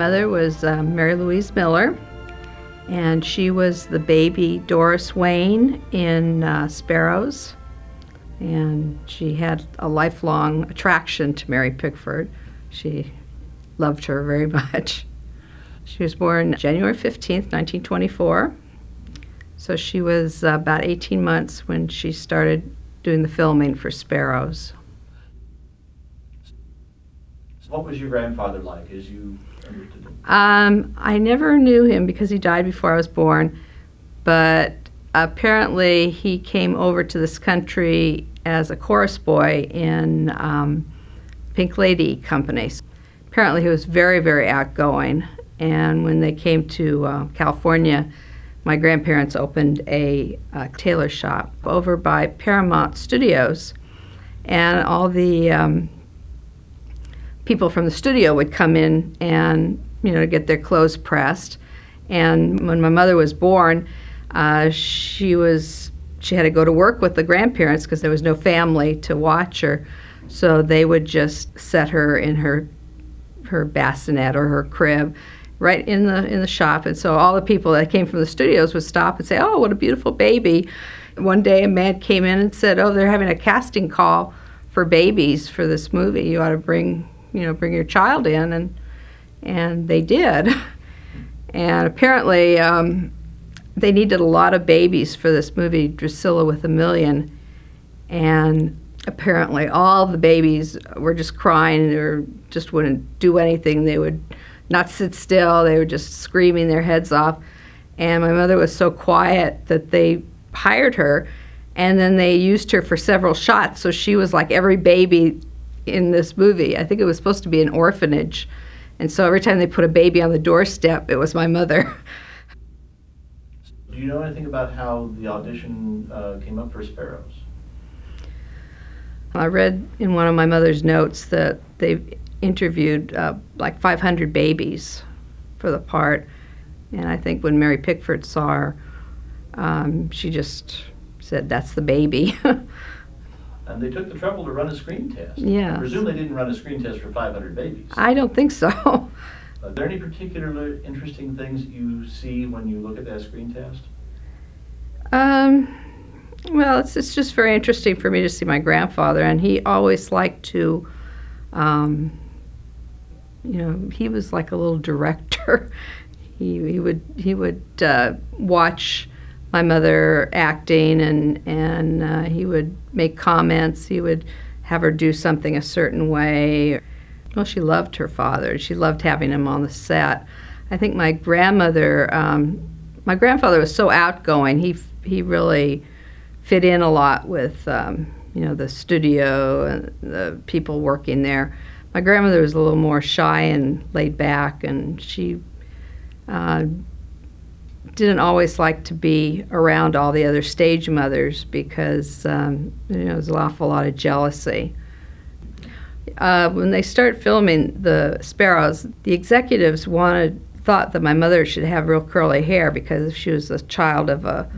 mother was Mary Louise Miller, and she was the baby Doris Wayne in Sparrows. And she had a lifelong attraction to Mary Pickford. She loved her very much. She was born January 15th, 1924. So she was about 18 months when she started doing the filming for Sparrows. What was your grandfather like as you understood him? I never knew him because he died before I was born, but apparently he came over to this country as a chorus boy in Pink Lady Company. Apparently he was very, very outgoing, and when they came to California, my grandparents opened a tailor shop over by Paramount Studios, and all the people from the studio would come in and, you know, get their clothes pressed. And when my mother was born, she had to go to work with the grandparents because there was no family to watch her. So they would just set her in her bassinet or her crib right in the shop. And so all the people that came from the studios would stop and say, "Oh, what a beautiful baby." One day a man came in and said, "Oh, they're having a casting call for babies for this movie. You ought to bring your child in." And they did. And apparently they needed a lot of babies for this movie, Drusilla with a Million. And apparently all the babies were just crying or just wouldn't do anything. They would not sit still. They were just screaming their heads off. And my mother was so quiet that they hired her, and then they used her for several shots. So she was like every baby in this movie. I think it was supposed to be an orphanage. And so every time they put a baby on the doorstep, it was my mother. Do you know anything about how the audition came up for Sparrows? I read in one of my mother's notes that they interviewed like 500 babies for the part. And I think when Mary Pickford saw her, she just said, "That's the baby." And they took the trouble to run a screen test. Yeah. I presume they didn't run a screen test for 500 babies. I don't think so. Are there any particularly interesting things that you see when you look at that screen test? Well, it's just very interesting for me to see my grandfather, and he always liked to, he was like a little director. He would watch my mother acting, and he would make comments. He would have her do something a certain way. Well, she loved her father. She loved having him on the set. I think my grandfather was so outgoing. He really fit in a lot with the studio and the people working there. My grandmother was a little more shy and laid back, and she didn't always like to be around all the other stage mothers because there was an awful lot of jealousy. When they started filming the Sparrows, the executives thought that my mother should have real curly hair because if she was a child of a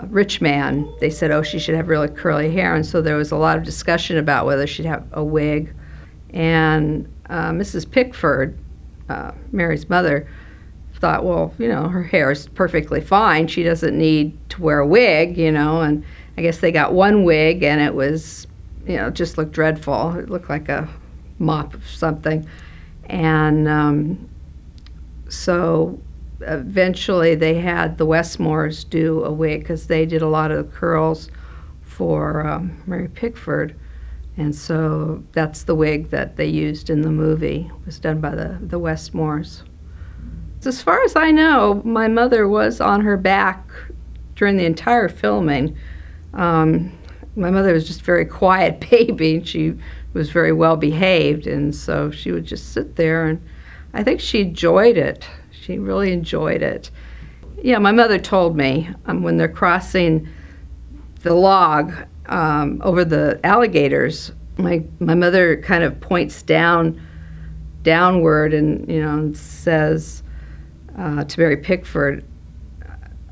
rich man, they said, "Oh, she should have really curly hair." And so there was a lot of discussion about whether she'd have a wig. And Mrs. Pickford, Mary's mother, thought, well, her hair is perfectly fine. She doesn't need to wear a wig, and I guess they got one wig, and it was, it just looked dreadful. It looked like a mop of something. And so eventually they had the Westmores do a wig because they did a lot of the curls for Mary Pickford. And so that's the wig that they used in the movie. It was done by the Westmores. As far as I know, my mother was on her back during the entire filming. My mother was just a very quiet baby, and she was very well behaved, and so she would just sit there, and I think she enjoyed it. She really enjoyed it. Yeah, my mother told me when they're crossing the log over the alligators, my mother kind of points downward and says to Mary Pickford,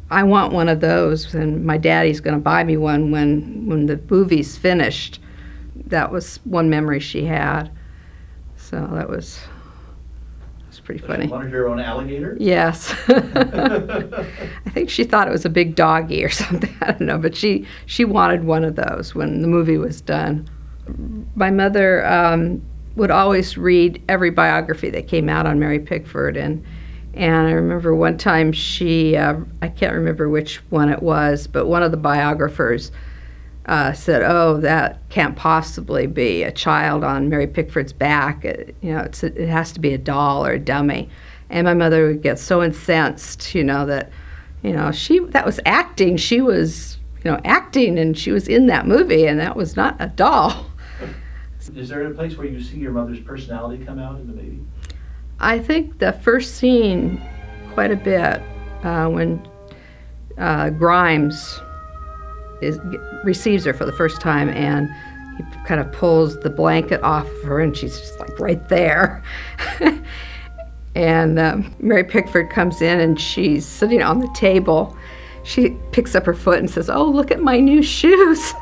"I want one of those, and my daddy's going to buy me one when the movie's finished." That was one memory she had. So that was pretty So funny. She wanted her own alligator? Yes. I think she thought it was a big doggy or something. I don't know, but she wanted one of those when the movie was done. My mother would always read every biography that came out on Mary Pickford, and I remember one time she, I can't remember which one it was, but one of the biographers said, "Oh, that can't possibly be a child on Mary Pickford's back. It has to be a doll or a dummy." And my mother would get so incensed, that, that was acting. She was, acting, and she was in that movie, and that was not a doll. Is there a place where you see your mother's personality come out in the baby? I think the first scene, quite a bit, when Grimes receives her for the first time, and he kind of pulls the blanket off of her, and she's just like right there. And Mary Pickford comes in, and she's sitting on the table. She picks up her foot and says, "Oh, look at my new shoes."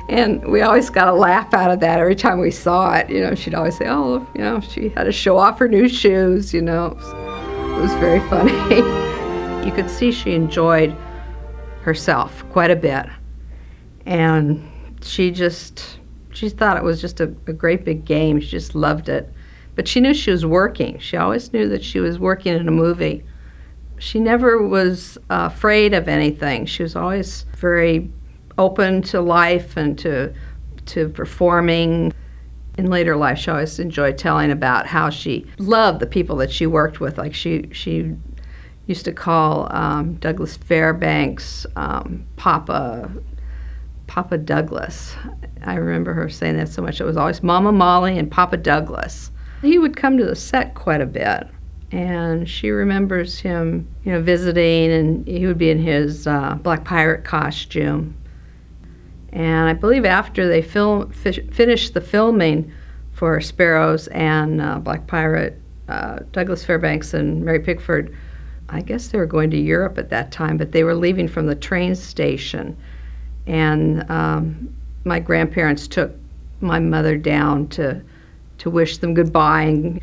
And we always got a laugh out of that every time we saw it. She'd always say, "Oh, she had to show off her new shoes." It was very funny. You could see she enjoyed herself quite a bit. And she thought it was just a great big game. She just loved it. But she knew she was working. She always knew that she was working in a movie. She never was afraid of anything. She was always very open to life and to performing. In later life, she always enjoyed telling about how she loved the people that she worked with. Like she used to call Douglas Fairbanks Papa Douglas. I remember her saying that so much. It was always Mama Molly and Papa Douglas. He would come to the set quite a bit, and she remembers him, visiting, and he would be in his black pirate costume. And I believe after they finished the filming for Sparrows and Black Pirate, Douglas Fairbanks and Mary Pickford, I guess they were going to Europe at that time, but they were leaving from the train station. And my grandparents took my mother down to wish them goodbye. And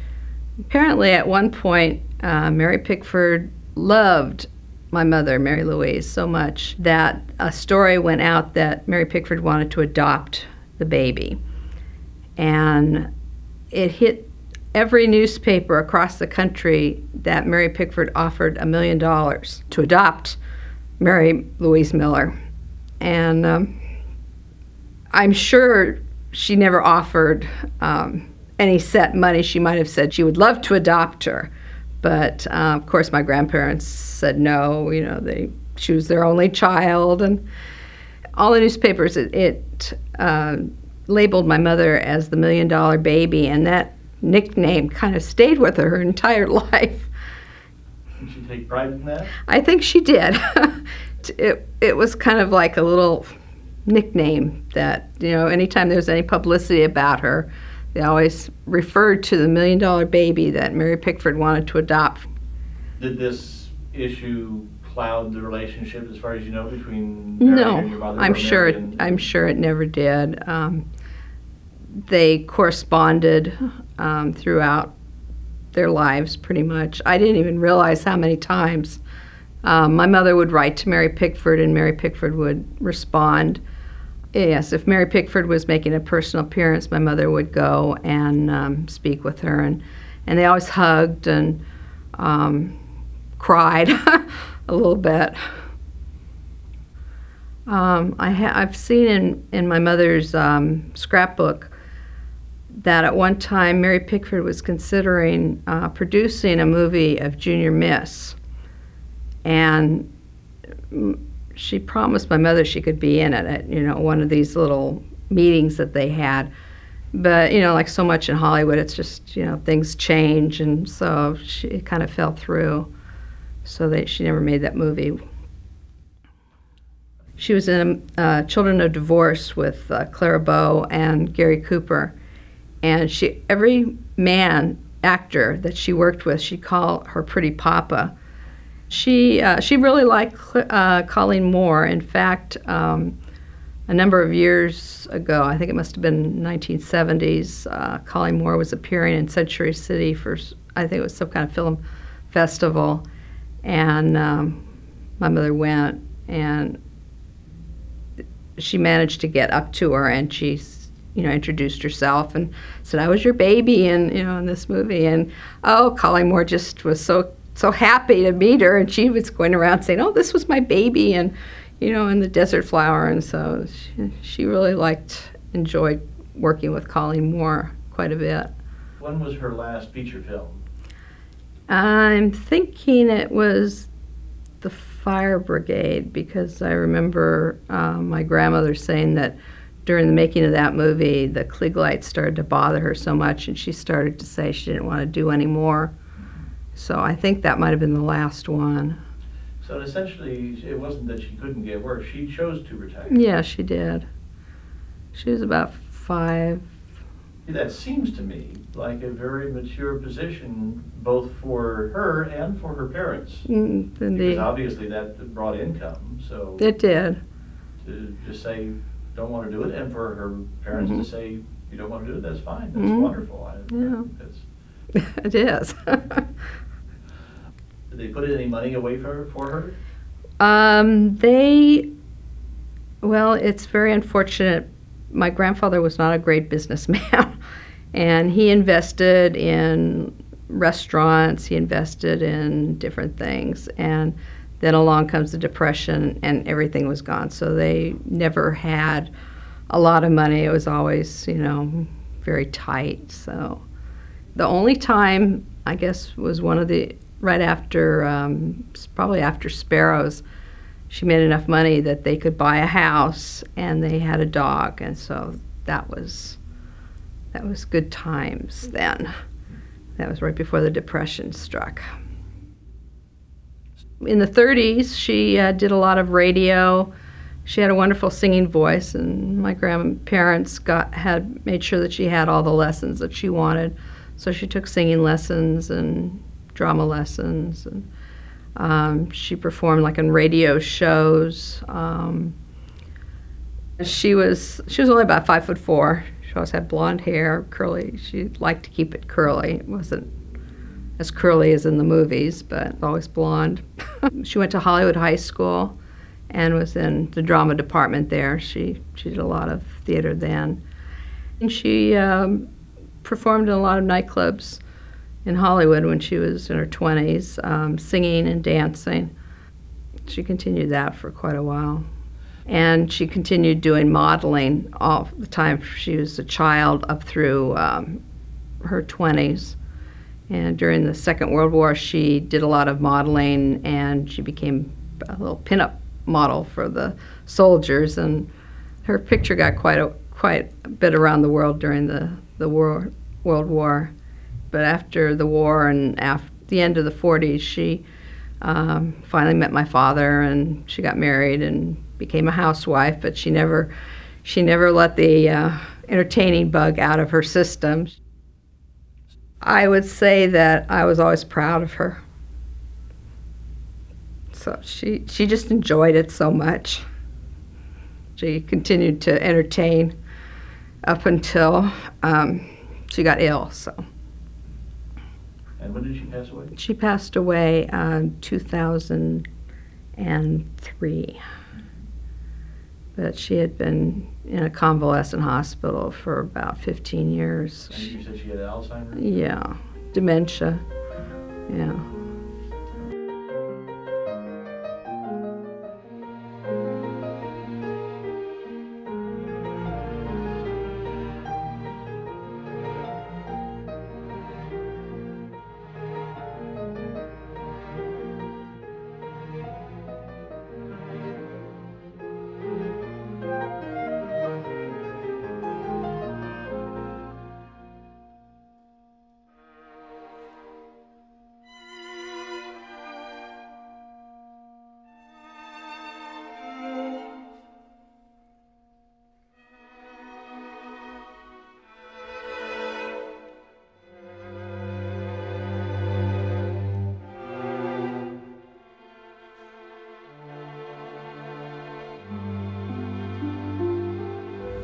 apparently at one point, Mary Pickford loved my mother, Mary Louise, so much that a story went out that Mary Pickford wanted to adopt the baby. And it hit every newspaper across the country that Mary Pickford offered $1 million to adopt Mary Louise Miller. And I'm sure she never offered any set money. She might have said she would love to adopt her. But, of course, my grandparents said no. She was their only child. And all the newspapers, it labeled my mother as the $1 million baby. And that nickname kind of stayed with her entire life. Did she take pride in that? I think she did. It was kind of like a little nickname that, anytime there was any publicity about her, they always referred to the $1 million baby that Mary Pickford wanted to adopt. Did this issue cloud the relationship, as far as you know, between Mary and your mother? No, I'm sure it never did. They corresponded throughout their lives, pretty much. I didn't even realize how many times. My mother would write to Mary Pickford, and Mary Pickford would respond. Yes, if Mary Pickford was making a personal appearance, my mother would go and speak with her, and they always hugged and cried a little bit. I've seen in my mother's scrapbook that at one time Mary Pickford was considering producing a movie of Junior Miss, and she promised my mother she could be in it at one of these little meetings that they had. But like so much in Hollywood, it's just things change, and so it kind of fell through. So she never made that movie. She was in Children of Divorce with Clara Bow and Gary Cooper, and every actor that she worked with, she'd call her Pretty Papa. She really liked Colleen Moore. In fact, a number of years ago, I think it must have been 1970s, Colleen Moore was appearing in Century City for I think it was some kind of film festival, and my mother went, and she managed to get up to her, and she, introduced herself and said, "I was your baby," and in this movie, and Collymore just was so happy to meet her, and she was going around saying, "Oh, this was my baby," and and the Desert Flower, and so she really enjoyed working with Colleen Moore quite a bit. When was her last feature film? I'm thinking it was The Fire Brigade, because I remember my grandmother saying that during the making of that movie, the Klieg lights started to bother her so much, and she started to say she didn't want to do any more. So I think that might have been the last one. So essentially, it wasn't that she couldn't get work, she chose to retire. Yeah, she did. She was about 5. That seems to me like a very mature position, both for her and for her parents. Because obviously that brought income, so... It did. To just say, don't want to do it, and for her parents to say, you don't want to do it, that's fine, that's wonderful. It is. Did they put any money away for her? Well, it's very unfortunate. My grandfather was not a great businessman, and he invested in restaurants, he invested in different things, and then along comes the Depression, and everything was gone. So they never had a lot of money. It was always, very tight. So the only time, I guess, was right after, probably after Sparrows, she made enough money that they could buy a house, and they had a dog, and so that was good times then. That was right before the Depression struck. In the 30s, she did a lot of radio. She had a wonderful singing voice, and my grandparents had made sure that she had all the lessons that she wanted. So she took singing lessons and drama lessons, and she performed in radio shows. She was only about 5'4". She always had blonde hair, curly. She liked to keep it curly. It wasn't as curly as in the movies, but always blonde. She went to Hollywood High School and was in the drama department there. She did a lot of theater then. And she performed in a lot of nightclubs in Hollywood when she was in her 20s, singing and dancing. She continued that for quite a while. And she continued doing modeling all the time. She was a child up through her 20s. And during the Second World War, she did a lot of modeling, and she became a little pinup model for the soldiers. And her picture got quite a bit around the world during the World War. But after the war and after the end of the 40s, she finally met my father, and she got married and became a housewife. But she never let the entertaining bug out of her system. I would say that I was always proud of her. So she just enjoyed it so much. She continued to entertain up until she got ill. So. And when did she pass away? She passed away in 2003. But she had been in a convalescent hospital for about 15 years. And you said she had Alzheimer's? Yeah, dementia, yeah.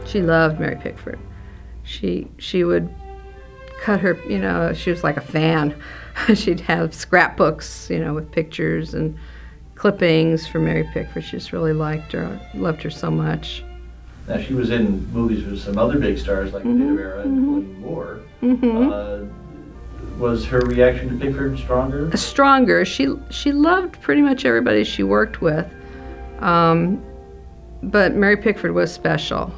She loved Mary Pickford. She would cut her, you know, she was like a fan. She'd have scrapbooks, you know, with pictures and clippings for Mary Pickford. She just really loved her so much. Now, she was in movies with some other big stars like Rita Vera, including Moore. Was her reaction to Pickford stronger? Stronger. She loved pretty much everybody she worked with, but Mary Pickford was special.